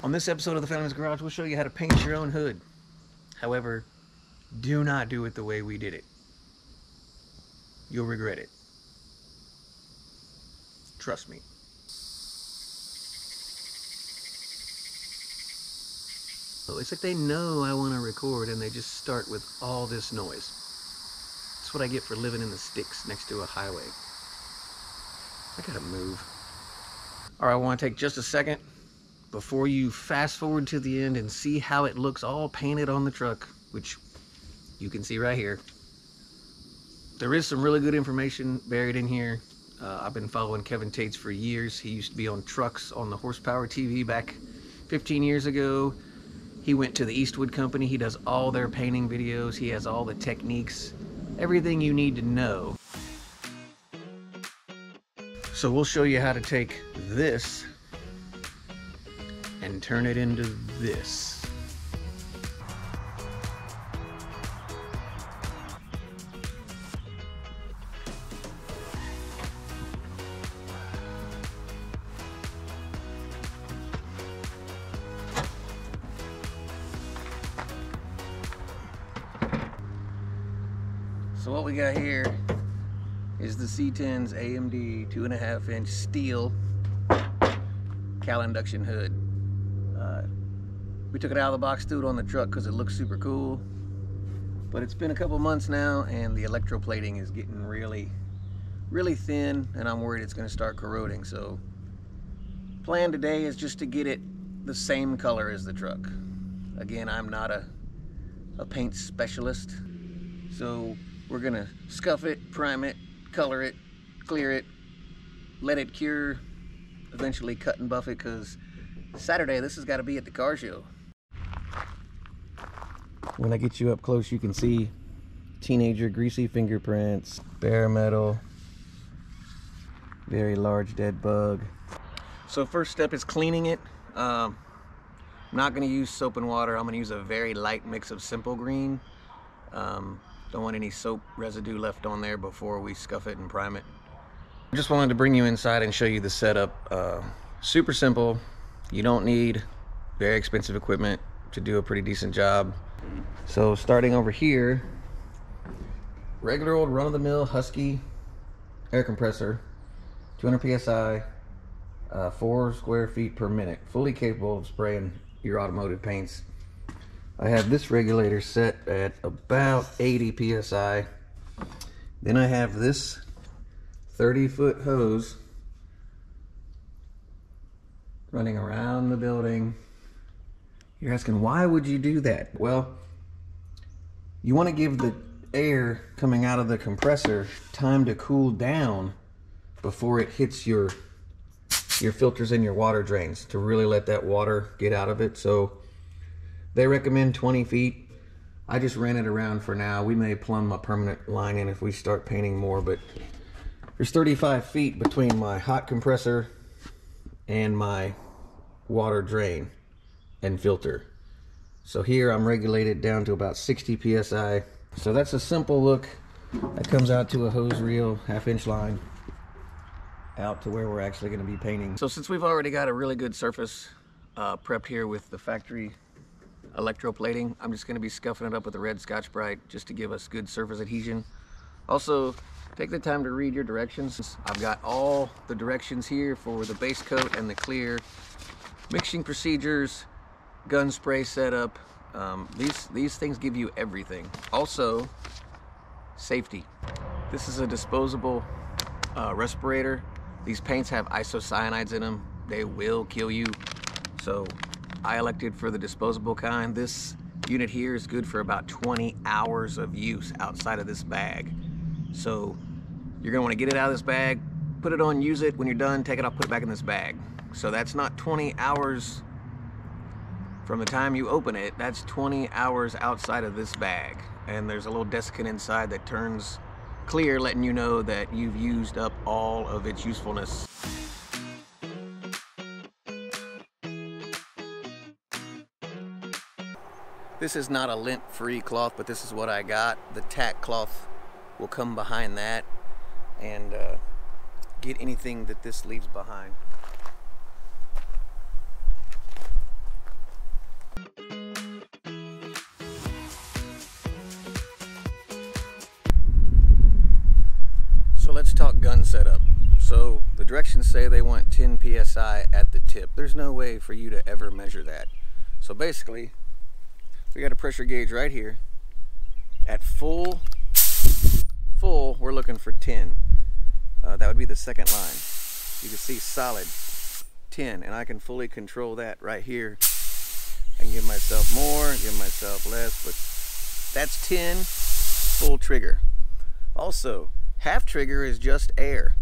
On this episode of the Family's Garage, we'll show you how to paint your own hood. However, do not do it the way we did it. You'll regret it. Trust me. So it's like they know I want to record and they just start with all this noise. That's what I get for living in the sticks next to a highway. I gotta move. Alright, I want to take just a second before you fast forward to the end and see how it looks all painted on the truck, which you can see right here. There is some really good information buried in here. I've been following Kevin Tates for years. He used to be on trucks on the Horsepower TV back 15 years ago. He went to the Eastwood Company. He does all their painting videos. He has all the techniques, everything you need to know. So we'll show you how to take this and turn it into this. So what we got here is the C10's AMD 2.5-inch steel cowl induction hood. We took it out of the box, threw it on the truck because it looks super cool. But it's been a couple months now and the electroplating is getting really thin, and I'm worried it's going to start corroding. So plan today is just to get it the same color as the truck. Again, I'm not a paint specialist. So we're gonna scuff it, prime it, color it, clear it, let it cure, eventually cut and buff it, because Saturday this has got to be at the car show. When I get you up close, you can see teenager greasy fingerprints, bare metal, very large dead bug. So first step is cleaning it. I'm not going to use soap and water. I'm going to use a very light mix of Simple Green. Don't want any soap residue left on there before we scuff it and prime it. I just wanted to bring you inside and show you the setup. Super simple. You don't need very expensive equipment to do a pretty decent job. So starting over here, regular old run-of-the-mill Husky Air Compressor, 200 psi, 4 square feet per minute, fully capable of spraying your automotive paints. I have this regulator set at about 80 psi. Then I have this 30-foot hose running around the building. You're asking, why would you do that? Well, you want to give the air coming out of the compressor time to cool down before it hits your filters and your water drains, to really let that water get out of it. So they recommend 20 feet. I just ran it around for now. We may plumb a permanent line in if we start painting more, but there's 35 feet between my hot compressor and my water drain and filter. So here I'm regulated down to about 60 psi. So that's a simple look. That comes out to a hose reel, 1/2-inch line, out to where we're actually going to be painting. So since we've already got a really good surface prepped here with the factory electroplating, I'm just going to be scuffing it up with a red Scotch-Brite just to give us good surface adhesion. Also, take the time to read your directions. I've got all the directions here for the base coat and the clear, mixing procedures, gun spray setup. These things give you everything. Also, safety. This is a disposable respirator. These paints have isocyanides in them. They will kill you. So I elected for the disposable kind. This unit here is good for about 20 hours of use outside of this bag. So you're gonna wanna get it out of this bag, put it on, use it. When you're done, take it off, put it back in this bag. So that's not 20 hours from the time you open it, that's 20 hours outside of this bag. And there's a little desiccant inside that turns clear, letting you know that you've used up all of its usefulness. This is not a lint-free cloth, but this is what I got. The tack cloth will come behind that and get anything that this leaves behind. directions say they want 10 psi at the tip. There's no way for you to ever measure that. So basically, we got a pressure gauge right here. At full, we're looking for 10. That would be the second line. You can see solid 10, and I can fully control that right here. I can give myself more, give myself less, but that's 10 full trigger. Also, half trigger is just air.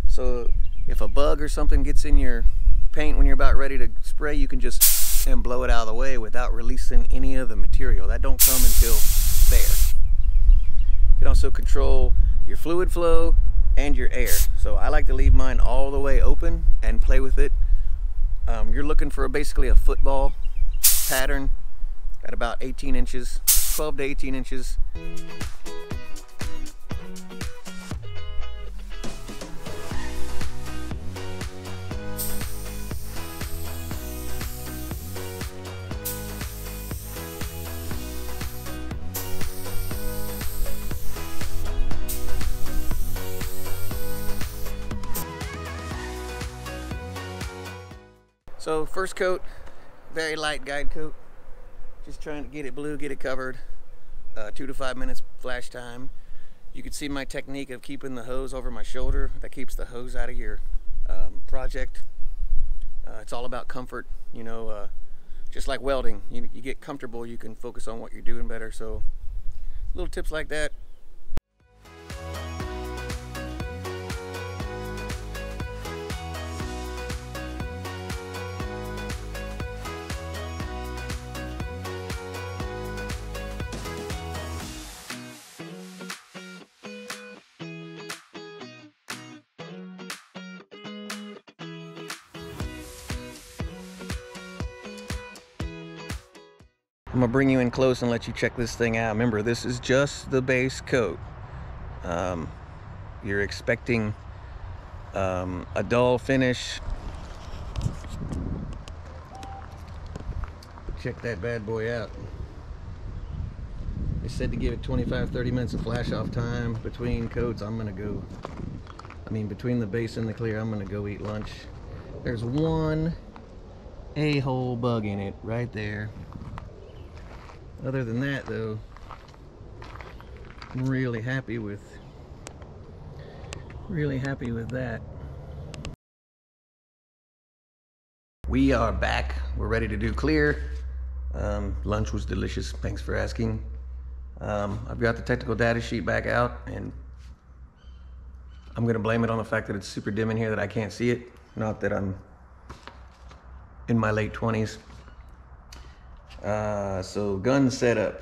So if a bug or something gets in your paint when you're about ready to spray, you can just blow it out of the way without releasing any of the material. That don't come until there. You can also control your fluid flow and your air. So I like to leave mine all the way open and play with it. You're looking for basically a football pattern at about 18 inches, 12 to 18 inches. So first coat, very light guide coat. Just trying to get it blue, get it covered. 2 to 5 minutes flash time. You can see my technique of keeping the hose over my shoulder. That keeps the hose out of your project. It's all about comfort, you know, just like welding. You get comfortable, you can focus on what you're doing better. So little tips like that. I'm gonna bring you in close and let you check this thing out. Remember, this is just the base coat. You're expecting a dull finish. Check that bad boy out. They said to give it 25-30 minutes of flash off time between coats. Between the base and the clear, I'm gonna go eat lunch. There's one a-hole bug in it right there. Other than that, though, I'm really happy with that. We are back. We're ready to do clear. Lunch was delicious. Thanks for asking. I've got the technical data sheet back out, and I'm gonna blame it on the fact that it's super dim in here that I can't see it. Not that I'm in my late 20s. So gun setup.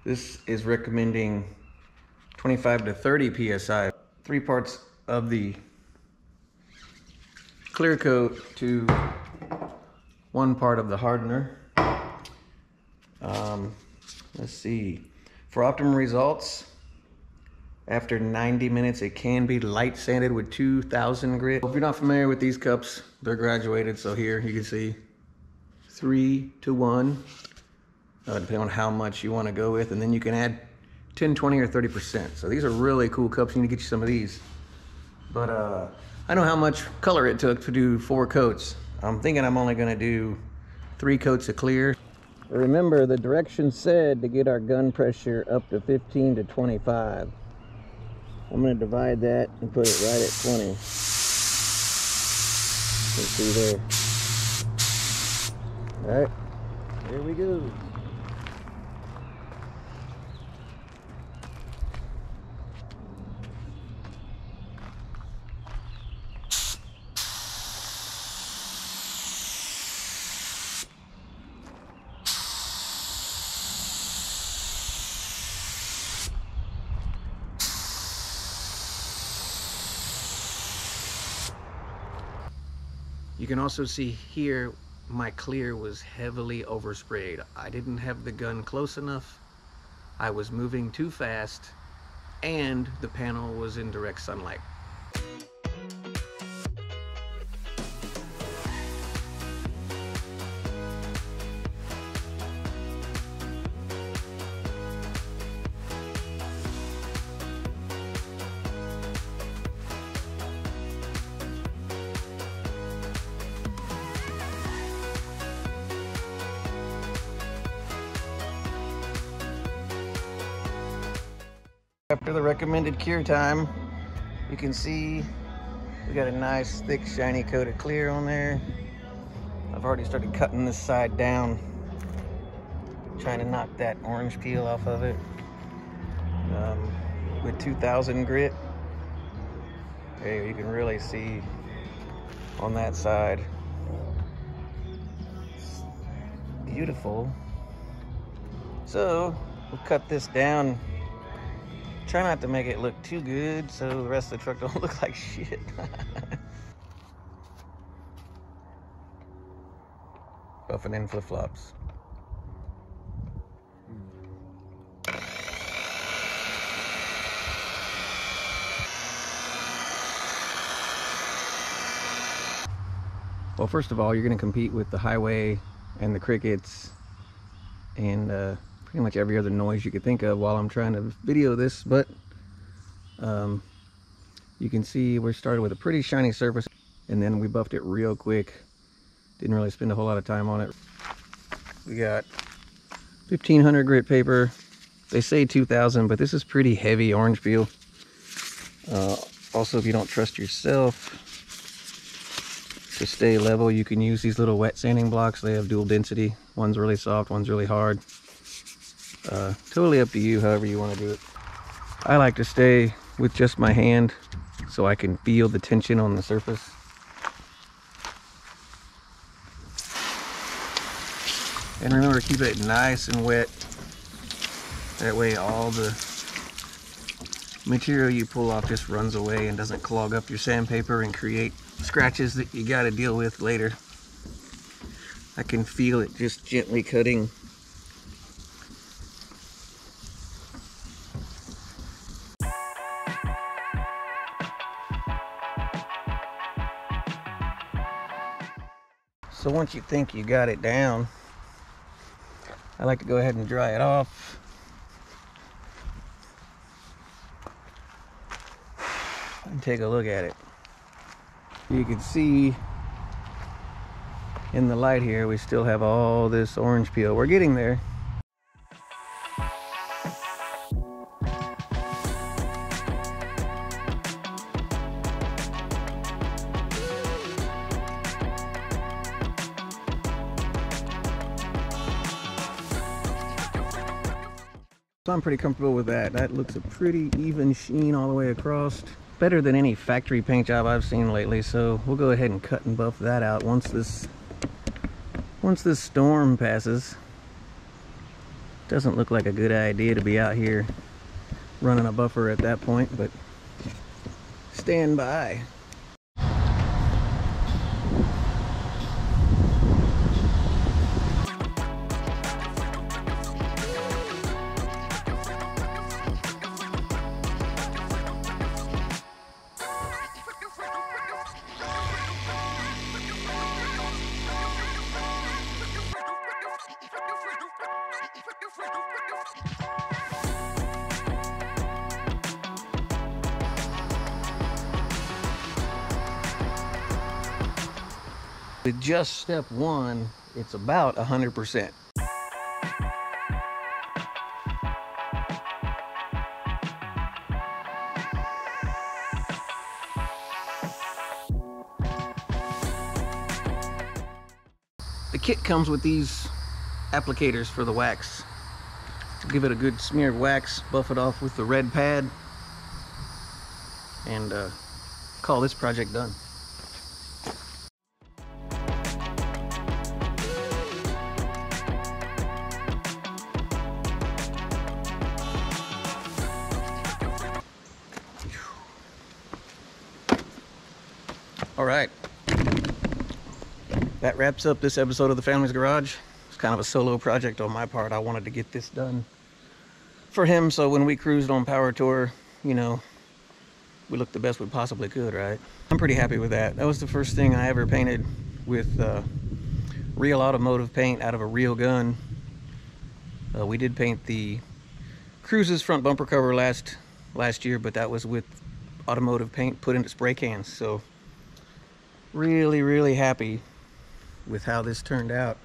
This is recommending 25 to 30 psi. 3 parts of the clear coat to 1 part of the hardener. Let's see. For optimum results, after 90 minutes, it can be light sanded with 2000 grit. If you're not familiar with these cups, they're graduated. So here you can see 3 to 1, depending on how much you want to go with, and then you can add 10, 20, or 30%. So these are really cool cups. You need to get you some of these. But I know how much color it took to do 4 coats. I'm thinking I'm only going to do 3 coats of clear. Remember, the directions said to get our gun pressure up to 15 to 25. I'm going to divide that and put it right at 20. Let's see there. All right, here we go. You can also see here my clear was heavily oversprayed. I didn't have the gun close enough, I was moving too fast, and the panel was in direct sunlight. For the recommended cure time, you can see we got a nice thick shiny coat of clear on there. I've already started cutting this side down, trying to knock that orange peel off of it with 2000 grit. Okay, you can really see on that side. It's beautiful. So we'll cut this down. Try not to make it look too good so the rest of the truck don't look like shit. Buffing in flip-flops. Well, first of all, you're going to compete with the highway and the crickets and pretty much every other noise you could think of while I'm trying to video this, but you can see we started with a pretty shiny surface and then we buffed it real quick. Didn't really spend a whole lot of time on it. We got 1500 grit paper. They say 2000, but this is pretty heavy orange peel. Also, if you don't trust yourself to stay level, you can use these little wet sanding blocks. They have dual density. One's really soft, one's really hard. Totally up to you, however you want to do it. I like to stay with just my hand so I can feel the tension on the surface. And remember to keep it nice and wet. That way all the material you pull off just runs away and doesn't clog up your sandpaper and create scratches that you got to deal with later. I can feel it just gently cutting. So once you think you got it down, I like to go ahead and dry it off. And take a look at it. You can see in the light here, we still have all this orange peel. We're getting there. So I'm pretty comfortable with that. That looks a pretty even sheen all the way across. Better than any factory paint job I've seen lately. So we'll go ahead and cut and buff that out once this storm passes. Doesn't look like a good idea to be out here running a buffer at that point, but stand by. With just step one, it's about 100%. The kit comes with these applicators for the wax. Give it a good smear of wax, buff it off with the red pad, and call this project done. All right, that wraps up this episode of the Family's Garage. It's kind of a solo project on my part. I wanted to get this done for him, so when we cruised on Power Tour, you know, we looked the best we possibly could, right? I'm pretty happy with that. That was the first thing I ever painted with real automotive paint out of a real gun. We did paint the Cruise's front bumper cover last year, but that was with automotive paint put into spray cans. So really happy with how this turned out,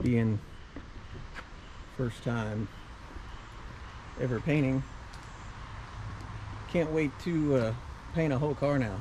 being first time ever painting. can't wait to paint a whole car now.